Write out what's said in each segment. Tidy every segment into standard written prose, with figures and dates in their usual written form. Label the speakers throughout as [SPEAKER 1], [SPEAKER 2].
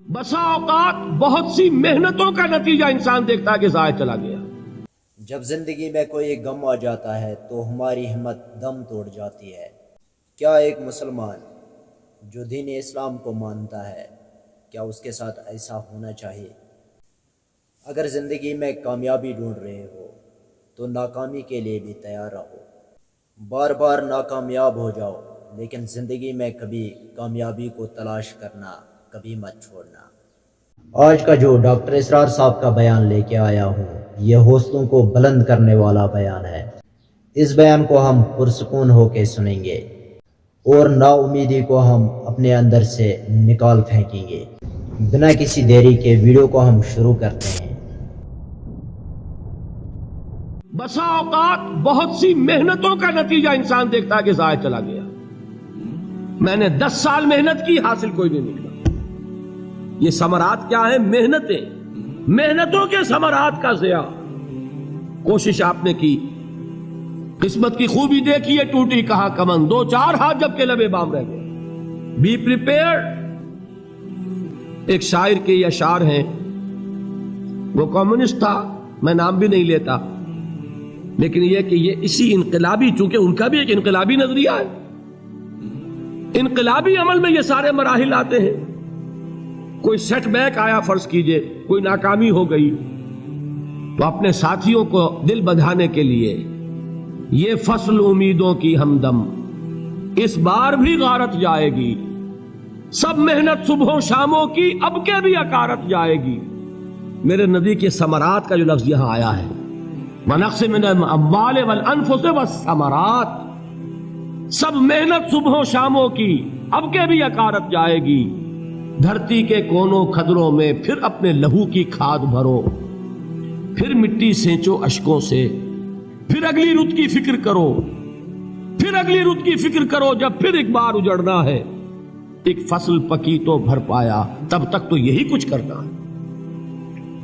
[SPEAKER 1] بسا اوقات بہت سی محنتوں کا نتیجہ انسان دیکھتا ہے کہ ضائع چلا گیا۔
[SPEAKER 2] جب زندگی میں کوئی غم آ جاتا ہے تو ہماری ہمت دم توڑ جاتی ہے۔ کیا ایک مسلمان جو دین اسلام کو مانتا ہے، کیا اس کے ساتھ ایسا ہونا چاہیے؟ اگر زندگی میں کامیابی ڈھونڈ رہے ہو تو ناکامی کے لیے بھی تیار رہو۔ بار بار ناکامیاب ہو جاؤ، لیکن زندگی میں کبھی کامیابی کو تلاش کرنا کبھی مت چھوڑنا۔ آج کا جو ڈاکٹر اسرار صاحب کا بیان لے کے آیا ہوں، یہ حوصلوں کو بلند کرنے والا بیان ہے۔ اس بیان کو ہم پرسکون ہو کے سنیں گے اور نا امیدی کو ہم اپنے اندر سے نکال پھینکیں گے۔ بنا کسی دیری کے ویڈیو کو ہم شروع کرتے ہیں۔
[SPEAKER 1] بسا اوقات بہت سی محنتوں کا نتیجہ انسان دیکھتا ہے کہ ضائع چلا گیا۔ میں نے 10 سال محنت کی، حاصل کوئی نہیں نکلا۔ یہ ثمرات کیا ہیں؟ محنتوں کے ثمرات کا ضیاع۔ کوشش آپ نے کی، قسمت کی خوبی دیکھی ہے، ٹوٹی کہاں کمن، 2-4 ہاتھ جب کے لبے بام رہ گئے۔ Be prepared. ایک شاعر کے یہ اشعار ہیں، وہ کمیونسٹ تھا، میں نام بھی نہیں لیتا، لیکن یہ کہ یہ اسی انقلابی، چونکہ ان کا بھی ایک انقلابی نظریہ ہے، انقلابی عمل میں یہ سارے مراحل آتے ہیں۔ کوئی سیٹ بیک آیا، فرض کیجئے کوئی ناکامی ہو گئی، تو اپنے ساتھیوں کو دل بندھانے کے لیے یہ فصل امیدوں کی ہمدم اس بار بھی غارت جائے گی، سب محنت صبحوں شاموں کی اب کے بھی اکارت جائے گی۔ میرے نبی کے ثمرات کا جو لفظ یہاں آیا ہے، وَنَقْصٍ مِّنَ الْأَمْوَالِ وَالْأَنفُسِ وَالثَّمَرَاتِ، سب محنت صبحوں شاموں کی اب کے بھی اکارت جائے گی۔ دھرتی کے کونوں کھدروں میں پھر اپنے لہو کی کھاد بھرو، پھر مٹی سینچو اشکوں سے، پھر اگلی رت کی فکر کرو، پھر اگلی رت کی فکر کرو، جب پھر ایک بار اجڑنا ہے۔ ایک فصل پکی تو بھر پایا، تب تک تو یہی کچھ کرنا ہے۔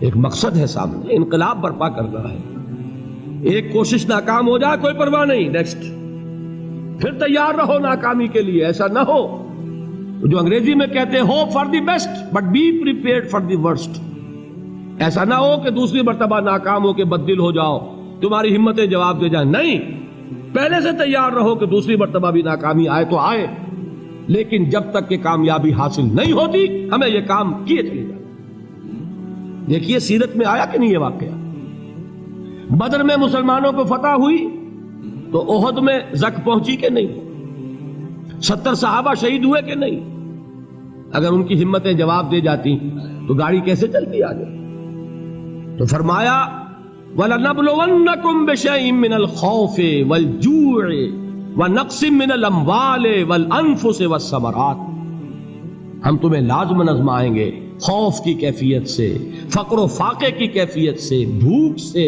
[SPEAKER 1] ایک مقصد ہے سامنے، انقلاب برپا کرنا ہے۔ ایک کوشش ناکام ہو جائے کوئی پرواہ نہیں، نیکسٹ، پھر تیار رہو ناکامی کے لیے۔ ایسا نہ ہو جو انگریزی میں کہتے ہیں hope for the best but be prepared for the worst. ایسا نہ ہو کہ دوسری مرتبہ ناکام ہو کے بددل ہو جاؤ، تمہاری ہمتیں جواب دے جائیں۔ نہیں، پہلے سے تیار رہو کہ دوسری مرتبہ بھی ناکامی آئے تو آئے، لیکن جب تک کہ کامیابی حاصل نہیں ہوتی ہمیں یہ کام کیے چلے جائیں۔ دیکھیے سیرت میں آیا کہ نہیں یہ واقعہ؟ بدر میں مسلمانوں کو فتح ہوئی تو احد میں زک پہنچی کہ نہیں؟ 70 صحابہ شہید ہوئے کہ نہیں؟ اگر ان کی ہمتیں جواب دے جاتی تو گاڑی کیسے چلتی آگے؟ تو فرمایا وَلَنَبْلُوَنَّكُمْ بِشَيْءٍ مِّنَ الْخَوْفِ وَالْجُوعِ وَنَقْصٍ مِّنَ الْأَمْوَالِ وَالْأَنفُسِ وَالثَّمَرَاتِ، ہم تمہیں لازم آزمائیں گے، خوف کی کیفیت سے، فقر و فاقے کی کیفیت سے، بھوک سے،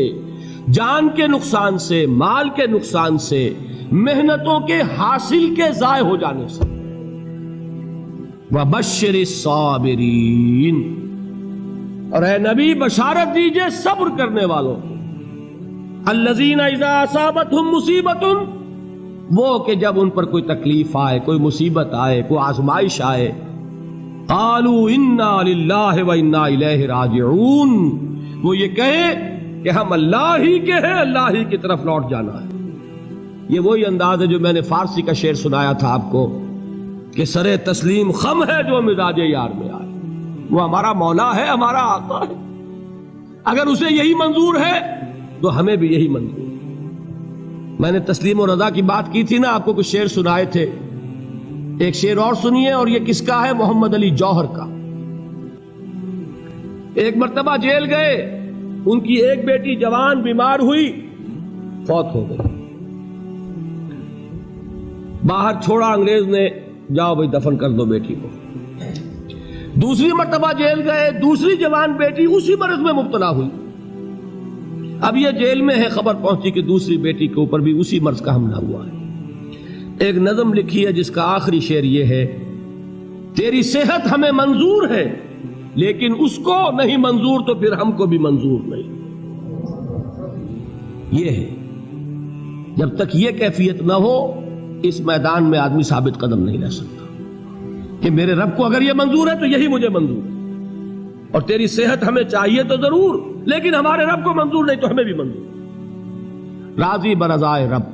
[SPEAKER 1] جان کے نقصان سے، مال کے نقصان سے، محنتوں کے حاصل کے ضائع ہو جانے سے۔ وَبَشِّرِ الصَّابِرِينَ، اور اے نبی بشارت دیجئے صبر کرنے والوں کو۔ الَّذِينَ إِذَا أَصَابَتْهُمْ مُصِيبَةٌ، وہ کہ جب ان پر کوئی تکلیف آئے، کوئی مصیبت آئے، کوئی آزمائش آئے، قَالُوا إِنَّا لِلَّهِ وَإِنَّا إِلَيْهِ رَاجِعُونَ، وہ یہ کہیں کہ ہم اللہ ہی کے ہیں، اللہ ہی کی طرف لوٹ جانا ہے۔ یہ وہی انداز ہے جو میں نے فارسی کا شعر سنایا تھا آپ کو کہ سرے تسلیم خم ہے جو مزاج یار میں آئے۔ وہ ہمارا مولا ہے، ہمارا آقا ہے، اگر اسے یہی منظور ہے تو ہمیں بھی یہی منظور ہے۔ میں نے تسلیم و رضا کی بات کی تھی نا، آپ کو کچھ شعر سنائے تھے، ایک شعر اور سنیے، اور یہ کس کا ہے؟ محمد علی جوہر کا۔ ایک مرتبہ جیل گئے، ان کی ایک بیٹی جوان بیمار ہوئی، فوت ہو گئی، باہر چھوڑا انگریز نے، جاؤ بھائی دفن کر دو بیٹی کو۔ دوسری مرتبہ جیل گئے، دوسری جوان بیٹی اسی مرض میں مبتلا ہوئی۔ اب یہ جیل میں ہے، خبر پہنچی کہ دوسری بیٹی کے اوپر بھی اسی مرض کا حملہ ہوا ہے۔ ایک نظم لکھی ہے جس کا آخری شعر یہ ہے، تیری صحت ہمیں منظور ہے لیکن اس کو نہیں منظور تو پھر ہم کو بھی منظور نہیں۔ یہ ہے، جب تک یہ کیفیت نہ ہو اس میدان میں آدمی ثابت قدم نہیں رہ سکتا کہ میرے رب کو اگر یہ منظور ہے تو یہی مجھے منظور ہے۔ اور تیری صحت ہمیں چاہیے تو ضرور، لیکن ہمارے رب کو منظور نہیں تو ہمیں بھی منظور۔ راضی برضائے رب۔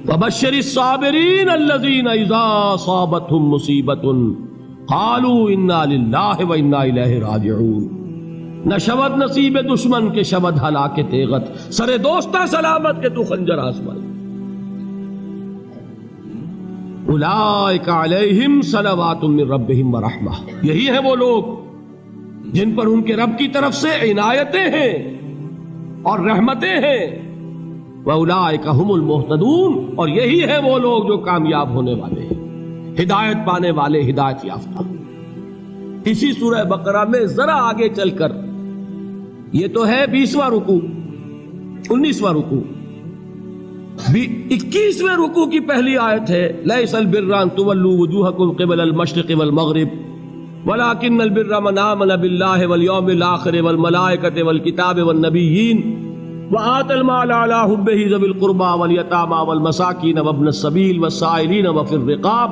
[SPEAKER 1] وبشر الصابرین الذین اذا اصابتهم مصیبۃ قالوا انا للہ وانا الیہ راجعون۔ نہ شود نصیب دشمن کے شود ہلاک تیغت، سر دوستہ سلامت کے تو خنجر آسمان۔ اولئک علیہم صلوات من ربہم ورحمہ، یہی ہیں وہ لوگ جن پر ان کے رب کی طرف سے عنایتیں ہیں اور رحمتیں ہیں۔ وَأُولَٰئِكَ هُمُ الْمُهْتَدُونَ، اور یہی ہیں وہ لوگ جو کامیاب ہونے والے ہیں، ہدایت پانے والے، ہدایت یافتہ۔ اسی سورہ بقرہ میں ذرا آگے چل کر، یہ تو ہے 20واں رکوع، 19واں رکوع، 21ویں رکوع کی پہلی آیت ہے لَيْسَ الْبِرَّ أَن تُوَلُّوا وُجُوهَكُمْ قِبَلَ الْمَشْرِقِ وَالْمَغْرِبِ وَلَٰكِنَّ الْبِرَّ مَنْ آمَنَ بِاللَّهِ وَالْيَوْمِ الْآخِرِ وَالْمَلَائِكَةِ وَالْكِتَابِ وَالنَّبِيِّينَ وَآتَى المال على حبه ذوي القربى واليتامى والمساكين وابن السبيل والسائلين وفي الرقاب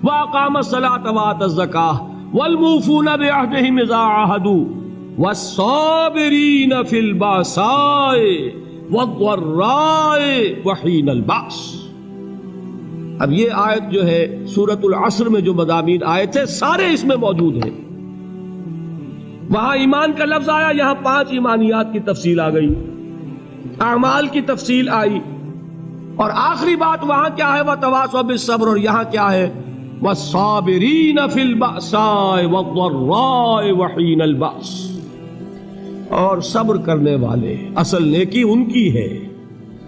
[SPEAKER 1] وأقام الصلاة وآتى الزكاة والموفون بعهدهم إذا عاهدوا والصابرين في البأساء والضراء وحين البأس۔ اب یہ آیت جو ہے سورۃ العصر میں جو مضامین آئے تھے سارے اس میں موجود ہیں۔ وہاں ایمان کا لفظ آیا، یہاں 5 ایمانیات کی تفصیل آ گئی، اعمال کی تفصیل آئی، اور آخری بات وہاں کیا ہے وَتَوَاصَوْا بِالصَّبْرِ، اور یہاں کیا ہے وَالصَّابِرِينَ فِي الْبَأْسَاءِ وَالضَّرَّاءِ وَحِينَ الْبَأْسِ، اور صبر کرنے والے، اصل نیکی ان کی ہے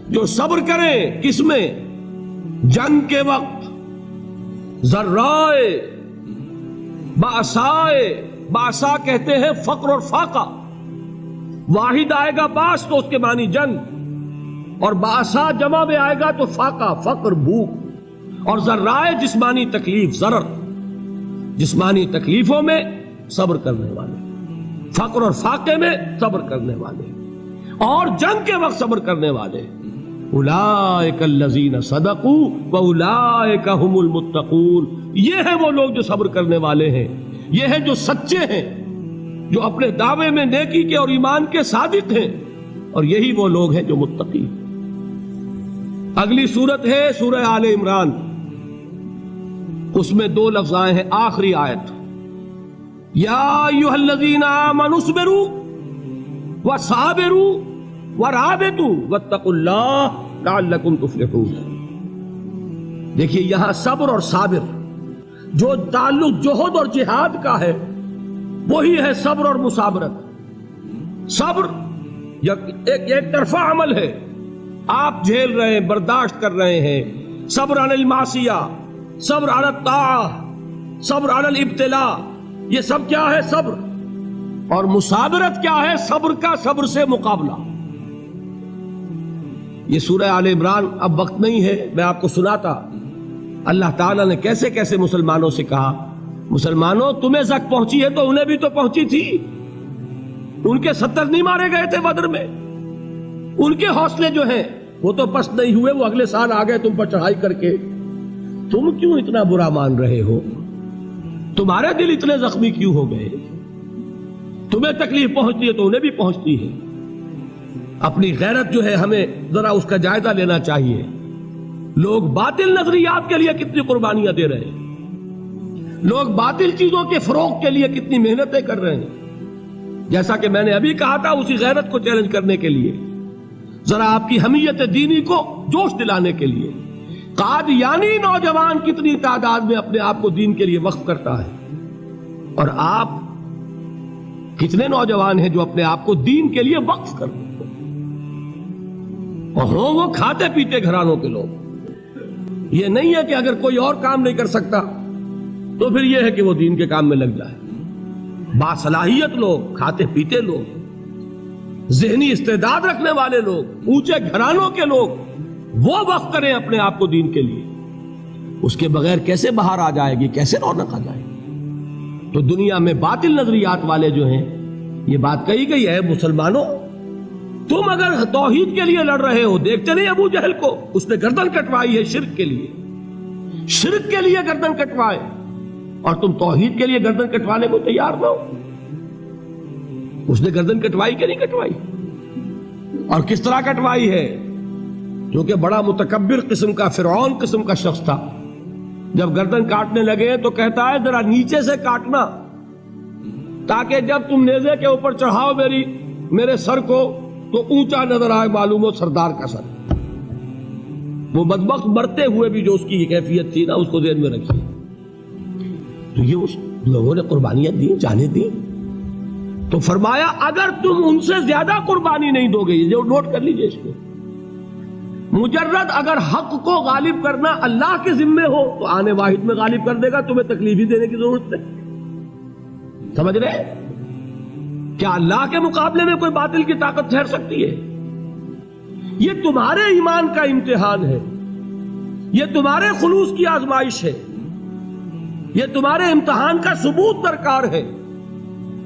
[SPEAKER 1] جو صبر کریں، کس میں؟ جنگ کے وقت، ذرائے، بأسائے، بأسا کہتے ہیں فقر اور فاقہ، واحد آئے گا باس تو اس کے معنی جنگ، اور باسا جمع میں آئے گا تو فاقہ، فقر، بھوک، اور ذرائے جسمانی تکلیف، ضرر، جسمانی تکلیفوں میں صبر کرنے والے، فقر اور فاقے میں صبر کرنے والے، اور جنگ کے وقت صبر کرنے والے۔ اولئک الذین صدقوا واولئک هم المتقون، یہ ہیں وہ لوگ جو صبر کرنے والے ہیں، یہ ہیں جو سچے ہیں، جو اپنے دعوے میں نیکی کے اور ایمان کے صادق ہیں، اور یہی وہ لوگ ہیں جو متقی۔ اگلی سورت ہے سورہ آل عمران، اس میں 2 لفظ آئے ہیں، آخری آیت یا ایھا الذین آمنوا اصبروا وصابروا ورابطوا واتقوا اللہ لعلکم تفلحون۔ دیکھیے یہاں صبر اور صابر، جو تعلق جہد اور جہاد کا ہے وہی ہے صبر اور مصابرت۔ صبر ایک طرفہ عمل ہے، آپ جھیل رہے ہیں، برداشت کر رہے ہیں، صبر علی المعصیہ، صبر علی الطاعہ، صبر علی الابتلاء، یہ سب کیا ہے؟ صبر۔ اور مصابرت کیا ہے؟ صبر کا صبر سے مقابلہ۔ یہ سورہ آل عمران، اب وقت نہیں ہے میں آپ کو سناتا اللہ تعالیٰ نے کیسے کیسے مسلمانوں سے کہا، مسلمانوں تمہیں زک پہنچی ہے تو انہیں بھی تو پہنچی تھی، ان کے 70 نہیں مارے گئے تھے بدر میں، ان کے حوصلے جو ہیں وہ تو پست نہیں ہوئے، وہ اگلے سال آ گئے تم پر چڑھائی کر کے، تم کیوں اتنا برا مان رہے ہو؟ تمہارے دل اتنے زخمی کیوں ہو گئے؟ تمہیں تکلیف پہنچتی ہے تو انہیں بھی پہنچتی ہے۔ اپنی غیرت جو ہے ہمیں ذرا اس کا جائزہ لینا چاہیے۔ لوگ باطل نظریات کے لیے کتنی قربانیاں دے رہے ہیں، لوگ باطل چیزوں کے فروغ کے لیے کتنی محنتیں کر رہے ہیں۔ جیسا کہ میں نے ابھی کہا تھا، اسی غیرت کو چیلنج کرنے کے لیے، ذرا آپ کی حمیت دینی کو جوش دلانے کے لیے، قادیانی نوجوان کتنی تعداد میں اپنے آپ کو دین کے لیے وقف کرتا ہے، اور آپ کتنے نوجوان ہیں جو اپنے آپ کو دین کے لیے وقف کرتے ہیں، اور ہوں وہ کھاتے پیتے گھرانوں کے لوگ۔ یہ نہیں ہے کہ اگر کوئی اور کام نہیں کر سکتا تو پھر یہ ہے کہ وہ دین کے کام میں لگ جائے۔ باصلاحیت لوگ، کھاتے پیتے لوگ، ذہنی استعداد رکھنے والے لوگ، اونچے گھرانوں کے لوگ، وہ وقف کریں اپنے آپ کو دین کے لیے۔ اس کے بغیر کیسے باہر آ جائے گی، کیسے رونق آ جائے گی؟ تو دنیا میں باطل نظریات والے جو ہیں، یہ بات کہی گئی ہے، مسلمانوں تم اگر توحید کے لیے لڑ رہے ہو، دیکھتے نہیں ابو جہل کو، اس نے گردن کٹوائی ہے شرک کے لیے، شرک کے لیے گردن کٹوائے، اور تم توحید کے لیے گردن کٹوانے کو تیار نہ ہو۔ اس نے گردن کٹوائی کہ نہیں کٹوائی؟ اور کس طرح کٹوائی ہے؟ کیونکہ بڑا متکبر قسم کا، فرعون قسم کا شخص تھا، جب گردن کاٹنے لگے تو کہتا ہے ذرا نیچے سے کاٹنا، تاکہ جب تم نیزے کے اوپر چڑھاؤ میرے سر کو تو اونچا نظر آئے، معلوم ہو سردار کا سر۔ وہ بدبخت مرتے ہوئے بھی جو اس کی یہ کیفیت تھی نا، اس کو ذہن میں رکھیے۔ تو یہ اس لوگوں نے قربانیاں دی، جانیں دی، تو فرمایا اگر تم ان سے زیادہ قربانی نہیں دو گے، یہ نوٹ کر لیجئے اس کو، مجرد اگر حق کو غالب کرنا اللہ کے ذمے ہو تو آنے واحد میں غالب کر دے گا، تمہیں تکلیف ہی دینے کی ضرورت نہیں۔ سمجھ رہے؟ کیا اللہ کے مقابلے میں کوئی باطل کی طاقت ٹھہر سکتی ہے؟ یہ تمہارے ایمان کا امتحان ہے، یہ تمہارے خلوص کی آزمائش ہے، یہ تمہارے امتحان کا ثبوت درکار ہے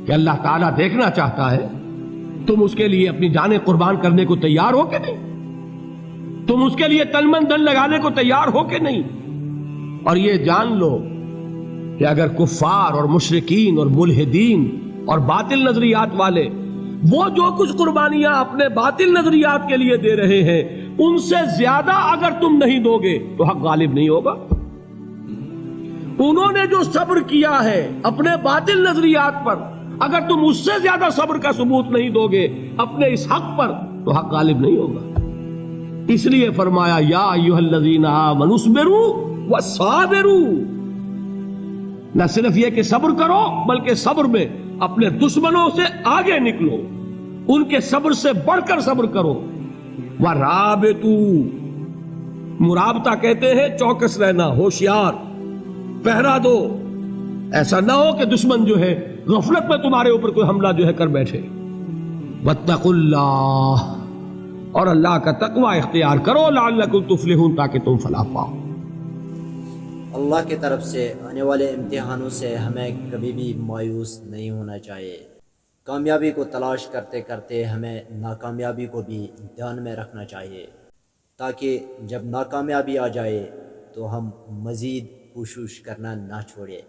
[SPEAKER 1] کہ اللہ تعالیٰ دیکھنا چاہتا ہے تم اس کے لیے اپنی جانیں قربان کرنے کو تیار ہو کہ نہیں، تم اس کے لیے تن من دھن لگانے کو تیار ہو کہ نہیں۔ اور یہ جان لو کہ اگر کفار اور مشرکین اور ملحدین اور باطل نظریات والے وہ جو کچھ قربانیاں اپنے باطل نظریات کے لیے دے رہے ہیں، ان سے زیادہ اگر تم نہیں دو گے تو حق غالب نہیں ہوگا۔ انہوں نے جو صبر کیا ہے اپنے باطل نظریات پر، اگر تم اس سے زیادہ صبر کا ثبوت نہیں دو گے اپنے اس حق پر تو حق غالب نہیں ہوگا۔ اس لیے فرمایا یا ایھا الذین آمنوا اصبروا وصابروا، نہ صرف یہ کہ صبر کرو بلکہ صبر میں اپنے دشمنوں سے آگے نکلو، ان کے صبر سے بڑھ کر صبر کرو۔ وَرَابِطُوا، مرابطہ کہتے ہیں چوکس رہنا، ہوشیار، پہرا دو، ایسا نہ ہو کہ دشمن جو ہے غفلت میں تمہارے اوپر کوئی حملہ جو ہے کر بیٹھے۔ وَاتَّقُوا اللَّهَ، اور اللہ کا تقوی اختیار کرو، لعلکم تفلحون، تاکہ تم فلاح پاؤ۔
[SPEAKER 2] اللہ کی طرف سے آنے والے امتحانوں سے ہمیں کبھی بھی مایوس نہیں ہونا چاہیے۔ کامیابی کو تلاش کرتے کرتے ہمیں ناکامیابی کو بھی دھیان میں رکھنا چاہیے، تاکہ جب ناکامیابی آ جائے تو ہم مزید کوشش کرنا نہ چھوڑیں۔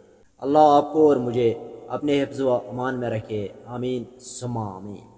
[SPEAKER 2] اللہ آپ کو اور مجھے اپنے حفظ و امان میں رکھے، آمین ثم آمین۔